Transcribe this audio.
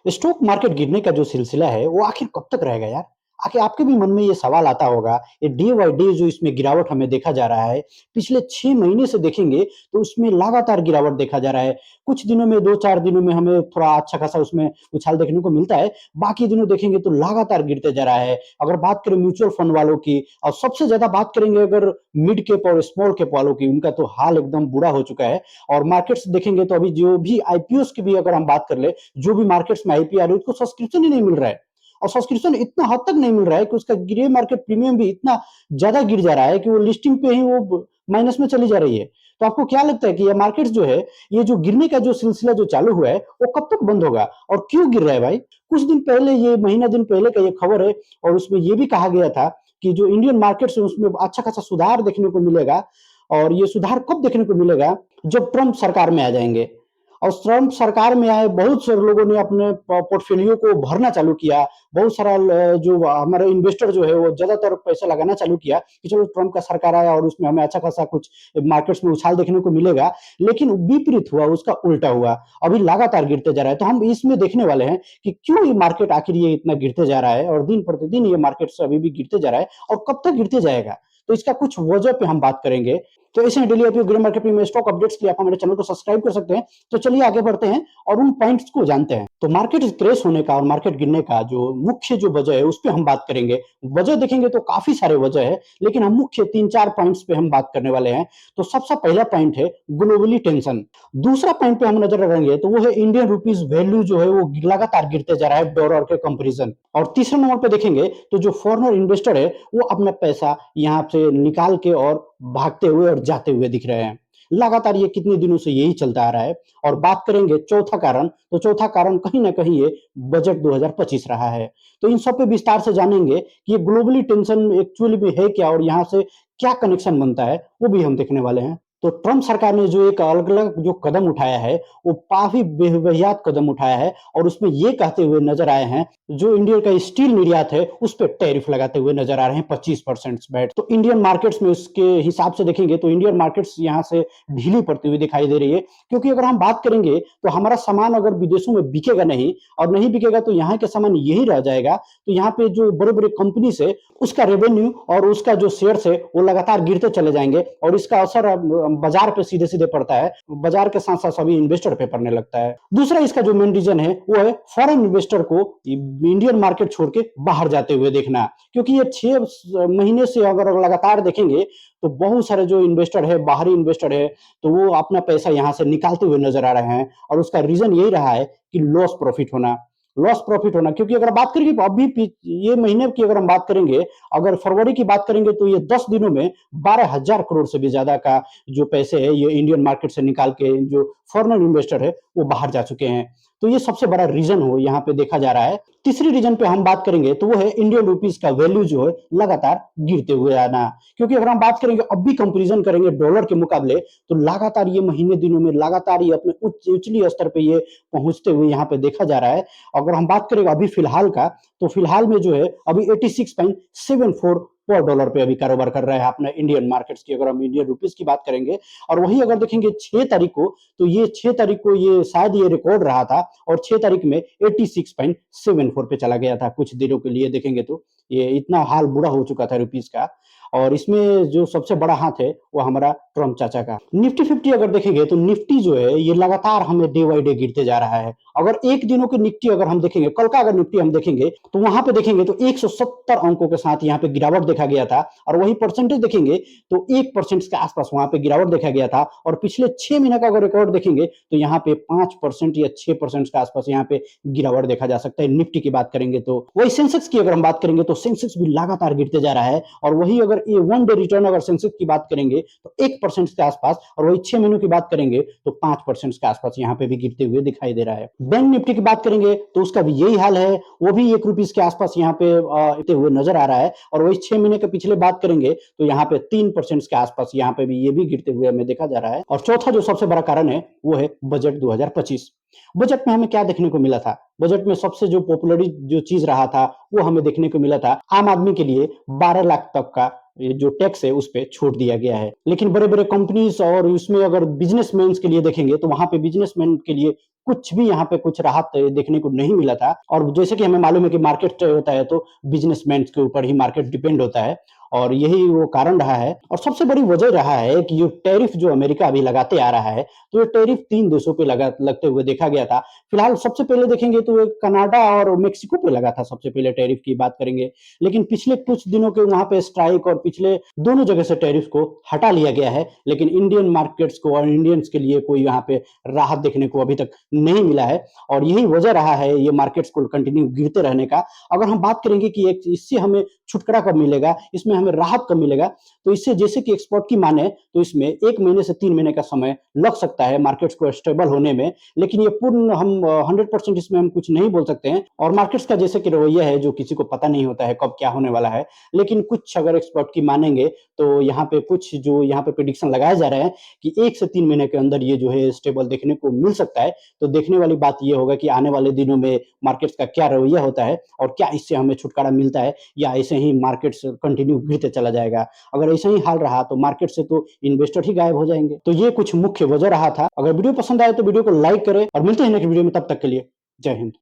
Stock market गिरने का जो सिलसिला है वो आखिर कब तक रहेगा यार? आखिर आपके भी मन में ये सवाल आता होगा, ये डे बाय डे जो इसमें गिरावट हमें देखा जा रहा है, पिछले 6 महीने से देखेंगे तो उसमें लगातार गिरावट देखा जा रहा है। कुछ दिनों में 2-4 दिनों में हमें थोड़ा अच्छा खासा उसमें उछाल देखने को मिलता है, बाकी दिनों देखेंगे तो लगातार गिरते जा रहा है। अगर बात करें म्यूचुअल फंड वालों की और सबसे ज़्यादा बात करेंगे अगर मिड कैप और स्मॉल कैप वालों की, उनका तो हाल एकदम बुरा हो चुका है। और मार्केट्स देखेंगे तो अभी जो भी आईपीओस की भी अगर हम बात कर ले, जो भी मार्केट्स में आईपीओ आ रही है उसको सब्सक्रिप्शन ही नहीं मिल रहा है। और सब्सक्रिप्शन इतना हद तक नहीं मिल रहा है कि उसका ग्रे मार्केट प्रीमियम भी इतना ज्यादा गिर जा रहा है कि वो लिस्टिंग पे ही वो माइनस में चली जा रही है। तो आपको क्या लगता है कि ये मार्केट्स जो है, ये जो गिरने का जो सिलसिला जो चालू हुआ है वो कब तक बंद होगा और क्यों गिर रहा है भाई? कुछ दिन पहले, ये महीना दिन पहले का ये खबर है, और उसमें ये भी कहा गया था कि जो इंडियन मार्केट्स है उसमें अच्छा खासा सुधार देखने को मिलेगा। और ये सुधार कब देखने को मिलेगा? जब ट्रंप सरकार में आ जाएंगे। और ट्रंप सरकार में आए, बहुत सारे लोगों ने अपने पोर्टफोलियो को भरना चालू किया। बहुत सारा जो हमारे इन्वेस्टर जो है वो ज्यादातर पैसा लगाना चालू किया कि चलो ट्रंप का सरकार आया और उसमें हमें अच्छा खासा कुछ मार्केट्स में उछाल देखने को मिलेगा। लेकिन विपरीत हुआ, उसका उल्टा हुआ। अभी लगातार गिरते जा रहा है। तो हम इसमें देखने वाले हैं कि क्यों ये मार्केट आखिर ये इतना गिरते जा रहा है और दिन प्रतिदिन ये मार्केट अभी भी गिरते जा रहा है और कब तक गिरते जाएगा। तो इसका कुछ वजह पे हम बात करेंगे। तो ऐसे डेली आईपीओ ग्रे मार्केट में स्टॉक अपडेट्स के लिए आप हमारे चैनल को सब्सक्राइब कर सकते हैं। तो चलिए आगे बढ़ते हैं और उन पॉइंट्स को जानते हैं। तो मार्केट क्रैश होने का और मार्केट गिरने का जो मुख्य जो वजह है उस पर हम बात करेंगे। वजह देखेंगे तो काफी सारे वजह है, लेकिन हम मुख्य 3-4 पॉइंट्स पे हम बात करने वाले हैं। तो सबसे पहला पॉइंट है ग्लोबली टेंशन। दूसरा पॉइंट पे हम नजर रखेंगे तो वो है इंडियन रुपीज वैल्यू जो है वो लगातार गिरते जा रहा है डॉलर के कंपैरिजन। और तीसरे नंबर पे देखेंगे तो जो फॉरेनर इन्वेस्टर है वो अपना पैसा यहाँ से निकाल के और भागते हुए और जाते हुए दिख रहे हैं। लगातार ये कितने दिनों से यही चलता आ रहा है। और बात करेंगे चौथा कारण, तो चौथा कारण कहीं ना कहीं ये बजट 2025 रहा है। तो इन सब पे विस्तार से जानेंगे कि ये ग्लोबली टेंशन एक्चुअली में है क्या और यहाँ से क्या कनेक्शन बनता है, वो भी हम देखने वाले हैं। तो ट्रंप सरकार ने जो एक अलग अलग जो कदम उठाया है वो काफी बेहयात कदम उठाया है। और उसमें ये कहते हुए नजर आए हैं, जो इंडिया का स्टील निर्यात है उस पर टैरिफ लगाते हुए नजर आ रहे हैं 25% बैट। तो इंडियन मार्केट्स में उसके हिसाब से देखेंगे तो इंडियन मार्केट्स यहाँ से ढीली पड़ती हुई दिखाई दे रही है। क्योंकि अगर हम बात करेंगे तो हमारा सामान अगर विदेशों में बिकेगा नहीं और नहीं बिकेगा तो यहाँ के सामान यही रह जाएगा। तो यहाँ पे जो बड़े बड़े कंपनी है उसका रेवेन्यू और उसका जो शेयर है वो लगातार गिरते चले जाएंगे। और इसका असर बाजार पे सीधे सीधे पड़ता है, बाजार के साथ साथ सभी इन्वेस्टर पे पड़ने लगता है। दूसरा इसका जो मेन रीजन है वो है फॉरेन इन्वेस्टर को इंडियन मार्केट छोड़ के बाहर जाते हुए देखना। क्योंकि ये 6 महीने से अगर लगातार देखेंगे तो बहुत सारे जो इन्वेस्टर है, बाहरी इन्वेस्टर है, तो वो अपना पैसा यहाँ से निकालते हुए नजर आ रहे हैं। और उसका रीजन यही रहा है कि लॉस प्रॉफिट होना। क्योंकि अगर बात करेंगे अभी ये महीने की अगर हम बात करेंगे, अगर फरवरी की बात करेंगे तो ये 10 दिनों में 12,000 करोड़ से भी ज्यादा का जो पैसे है ये इंडियन मार्केट से निकाल के जो फॉरेन इन्वेस्टर है वो बाहर जा चुके हैं। तो ये सबसे बड़ा रीजन हो यहाँ पे देखा जा रहा है। तीसरी रीजन पे हम बात करेंगे तो वो है इंडियन रुपीज का वैल्यू जो है लगातार गिरते हुए आना। क्योंकि अगर हम बात करेंगे अब भी कंपैरिजन करेंगे डॉलर के मुकाबले, तो लगातार ये महीने दिनों में लगातार ये अपने उच्चली स्तर पे ये पहुंचते हुए यहाँ पे देखा जा रहा है। अगर हम बात करेंगे अभी फिलहाल का, तो फिलहाल में जो है अभी 86.74 पर डॉलर पे अभी कारोबार कर रहा है अपना इंडियन मार्केट्स की, अगर हम इंडियन रुपीज की बात करेंगे। और वही अगर देखेंगे 6 तारीख को, तो ये 6 तारीख को ये शायद ये रिकॉर्ड रहा था और 6 तारीख में 86.74 पे चला गया था। कुछ दिनों के लिए देखेंगे तो ये इतना हाल बुरा हो चुका था रुपीज का। और इसमें जो सबसे बड़ा हाथ है वो हमारा ट्रम्प चाचा का। निफ्टी 50 अगर देखेंगे तो निफ्टी जो है ये लगातार हमें डे बाई डे गिरते जा रहा है। अगर एक दिनों की निफ्टी अगर हम देखेंगे, कल का अगर निफ्टी हम देखेंगे तो वहां पे देखेंगे तो 170 अंकों के साथ यहाँ पे गिरावट देखा गया था। और वही परसेंटेज देखेंगे तो 1% के आसपास वहां पे गिरावट देखा गया था। और पिछले 6 महीने का अगर रिकॉर्ड देखेंगे तो यहाँ पे 5% या 6% के आसपास यहाँ पे गिरावट देखा जा सकता है निफ्टी की बात करेंगे तो। वही सेंसेक्स की अगर हम बात करेंगे तो सेंसेक्स भी लगातार गिरते जा रहा है। और वही अगर ये वन डे रिटर्न अगर सेंसेक्स की बात करेंगे तो 1% के आसपास, और वही 6 महीनों की बात करेंगे तो 5% के आसपास यहाँ पे भी गिरते हुए दिखाई दे रहा है। बैंक निफ्टी की बात करेंगे तो उसका भी यही हाल है, वो भी 1 रुपीज के आसपास यहाँ पे गिरते हुए नजर आ रहा है। और वही 6 महीने के पिछले बात करेंगे तो यहाँ पे 3% के आसपास यहाँ पे भी ये भी गिरते हुए हमें देखा जा रहा है। और चौथा जो सबसे बड़ा कारण है वो है बजट 2025। बजट में हमें क्या देखने को मिला था? बजट में सबसे जो पॉपुलर जो चीज रहा था वो हमें देखने को मिला था आम आदमी के लिए 12 लाख तक का जो टैक्स है उस पे छूट दिया गया है। लेकिन बड़े बड़े कंपनीज और उसमें अगर बिजनेसमैन के लिए देखेंगे तो वहां पे बिजनेसमैन के लिए कुछ भी यहाँ पे कुछ राहत देखने को नहीं मिला था और जैसे कि हमें मालूम है कि मार्केट होता है तो बिज़नेसमैन के ऊपर ही मार्केट डिपेंड होता है और यही वो कारण रहा है और सबसे बड़ी वजह रहा है कि ये टैरिफ जो अमेरिका अभी लगाते आ रहा है, तो ये टैरिफ 3 देशों पे लगते हुए देखा गया था। फिलहाल सबसे पहले देखेंगे तो ये कनाडा और मेक्सिको पे लगा था सबसे पहले टैरिफ की बात करेंगे। लेकिन पिछले कुछ दिनों के वहाँ पे स्ट्राइक और पिछले दोनों जगह से टैरिफ को हटा लिया गया है, लेकिन इंडियन मार्केट्स को और इंडियंस के लिए कोई यहाँ पे राहत देखने को अभी तक नहीं मिला है और यही वजह रहा है ये मार्केट्स को कंटिन्यू गिरते रहने का। अगर हम बात करेंगे कि एक इससे हमें छुटकारा कब मिलेगा, इसमें हमें राहत कब मिलेगा, तो इससे जैसे कि एक्सपर्ट की माने तो इसमें 1 महीने से 3 महीने का समय लग सकता है मार्केट्स को स्टेबल होने में, लेकिन ये पूर्ण हम 100% इसमें हम कुछ नहीं बोल सकते हैं और मार्केट्स का जैसे कि रवैया है जो किसी को पता नहीं होता है कब क्या होने वाला है। लेकिन कुछ अगर एक्सपर्ट की मानेंगे तो यहाँ पे कुछ जो यहाँ पे प्रेडिक्शन लगाए जा रहे हैं कि 1 से 3 महीने के अंदर ये जो है स्टेबल देखने को मिल सकता है। तो देखने वाली बात ये होगा कि आने वाले दिनों में मार्केट्स का क्या रवैया होता है और क्या इससे हमें छुटकारा मिलता है या ऐसे ही मार्केट्स कंटिन्यू गिरते चला जाएगा। अगर ऐसा ही हाल रहा तो मार्केट से तो इन्वेस्टर ही गायब हो जाएँगे। तो ये कुछ मुख्य वजह रहा था। अगर वीडियो पसंद आए तो वीडियो को लाइक करें और मिलते हैं नेक्स्ट वीडियो में, तब तक के लिए जय हिंद।